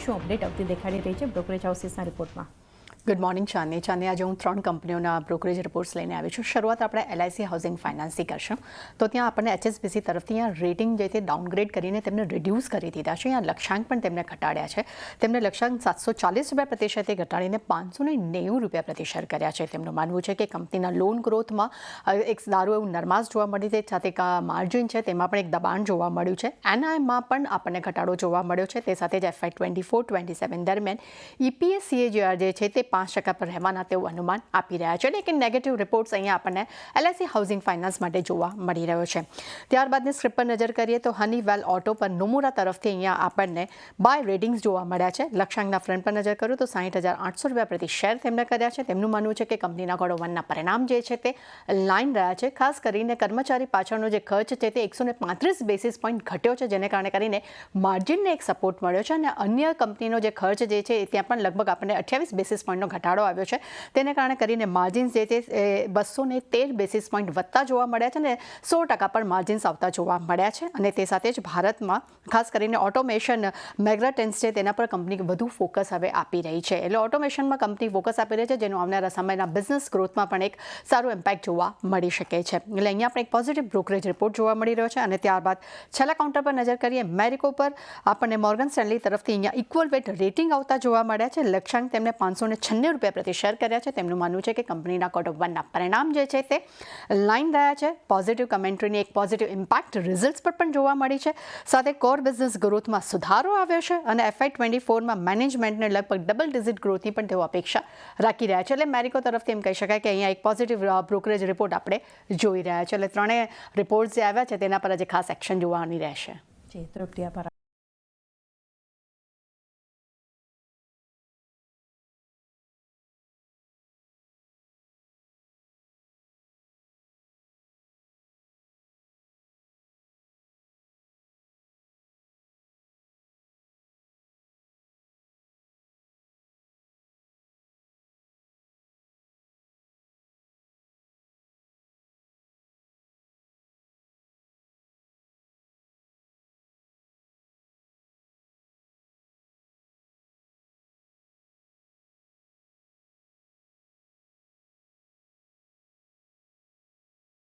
શું અપડેટ આવતી દેખાડી રહી છે બ્રોકરેજ હાઉસીસના રિપોર્ટમાં. ગુડ મોર્નિંગ ચાંદની આજે હું 3 કંપનીઓના બ્રોકરેજ રિપોર્ટ્સ લઈને આવી છું. શરૂઆત આપણે LIC હાઉસિંગ ફાઇનાન્સથી કરશું. તો ત્યાં આપણને HSBC તરફથી અહીંયા રેટિંગ જે તે ડાઉનગ્રેડ કરીને તેમને રિડ્યુસ કરી દીધા છે. અહીંયા લક્ષ્યાંક પણ તેમને ઘટાડ્યા છે. તેમને લક્ષ્યાંક 740 રૂપિયા પ્રતિ શેરથી ઘટાડીને 590 રૂપિયા પ્રતિ શેર કર્યા છે. તેમનું માનવું છે કે કંપનીના લોન ગ્રોથમાં એક સારું એવું નરમાશ જોવા મળી છે. સાથે માર્જિન છે તેમાં પણ એક દબાણ જોવા મળ્યું છે. NIમાં પણ આપણને ઘટાડો જોવા મળ્યો છે. તે સાથે જ FY 24-27 દરમિયાન EPS CAGR જે છે તે 5% પર રહેવાના તેવું અનુમાન આપી રહ્યા છે. એટલે કે નેગેટિવ રિપોર્ટ્સ અહીંયા આપણને LIC હાઉસિંગ ફાઇનાન્સ માટે જોવા મળી રહ્યો છે. ત્યારબાદની સ્ક્રિપ્ટ પર નજર કરીએ તો હનીવેલ ઓટો પર નોમુરા તરફથી અહીંયા આપણને બાય રેટિંગ્સ જોવા મળ્યા છે. લક્ષ્યાંકના ફ્રન્ટ પર નજર કરું તો 60,800 રૂપિયા પ્રતિ શેર તેમને કર્યા છે. તેમનું માનવું છે કે કંપનીના Q1ના પરિણામ જે છે તે લાઇન રહ્યા છે. ખાસ કરીને કર્મચારી પાછળનો જે ખર્ચ છે તે 135 બેસિસ પોઈન્ટ ઘટ્યો છે, જેને કારણે કરીને માર્જિનને એક સપોર્ટ મળ્યો છે. અને અન્ય કંપનીનો જે ખર્ચ જે છે ત્યાં પણ લગભગ આપણને 28 બેસિસ પોઈન્ટનો ઘટાડો આવ્યો છે. તેને કારણે કરીને માર્જિન્સ જે છે 213 બેસિસ પોઈન્ટ વધતા જોવા મળ્યા છે અને 100% પર માર્જિન્સ આવતા જોવા મળ્યા છે. અને તે સાથે જ ભારતમાં ખાસ કરીને ઓટોમેશન મેગાટ્રેન્ડ્સ છે તેના પર કંપની વધુ ફોકસ હવે આપી રહી છે. એટલે ઓટોમેશનમાં કંપની ફોકસ આપી રહી છે, જેનું આવનારા સમયના બિઝનેસ ગ્રોથમાં પણ એક સારું ઇમ્પેક્ટ જોવા મળી શકે છે. એટલે અહીંયા આપણે એક પોઝિટિવ બ્રોકરેજ રિપોર્ટ જોવા મળી રહ્યો છે. અને ત્યારબાદ છેલ્લા કાઉન્ટર પર નજર કરીએ મેરિકો પર આપણને મોર્ગન સ્ટેનલી તરફથી અહીંયા ઇક્વલ વેટ રેટિંગ આવતા જોવા મળ્યા છે. લક્ષ્યાંક તેમને 596 રૂપિયા પ્રતિ શેર કર્યા છે. તેમનું માનવું છે કે કંપનીના Q1ના પરિણામ જે છે તે લાઇન રહ્યા છે. પોઝિટિવ કમેન્ટ્રીની એક પોઝિટિવ ઇમ્પેક્ટ રિઝલ્ટ્સ પર પણ જોવા મળી છે. સાથે કોર બિઝનેસ ગ્રોથમાં સુધારો આવ્યો છે અને FY 24માં મેનેજમેન્ટને લગભગ ડબલ ડિજિટ ગ્રોથની પણ તેઓ અપેક્ષા રાખી રહ્યા છે. એટલે મેરિકો તરફથી એમ કહી શકાય કે અહીંયા એક પોઝિટિવ બ્રોકરેજ રિપોર્ટ આપણે જોઈ રહ્યા છે. એટલે ત્રણેય રિપોર્ટ્સ જે આવ્યા છે તેના પર આજે ખાસ એક્શન જોવાની રહેશે. જી, તૃપ્તિ, આભાર.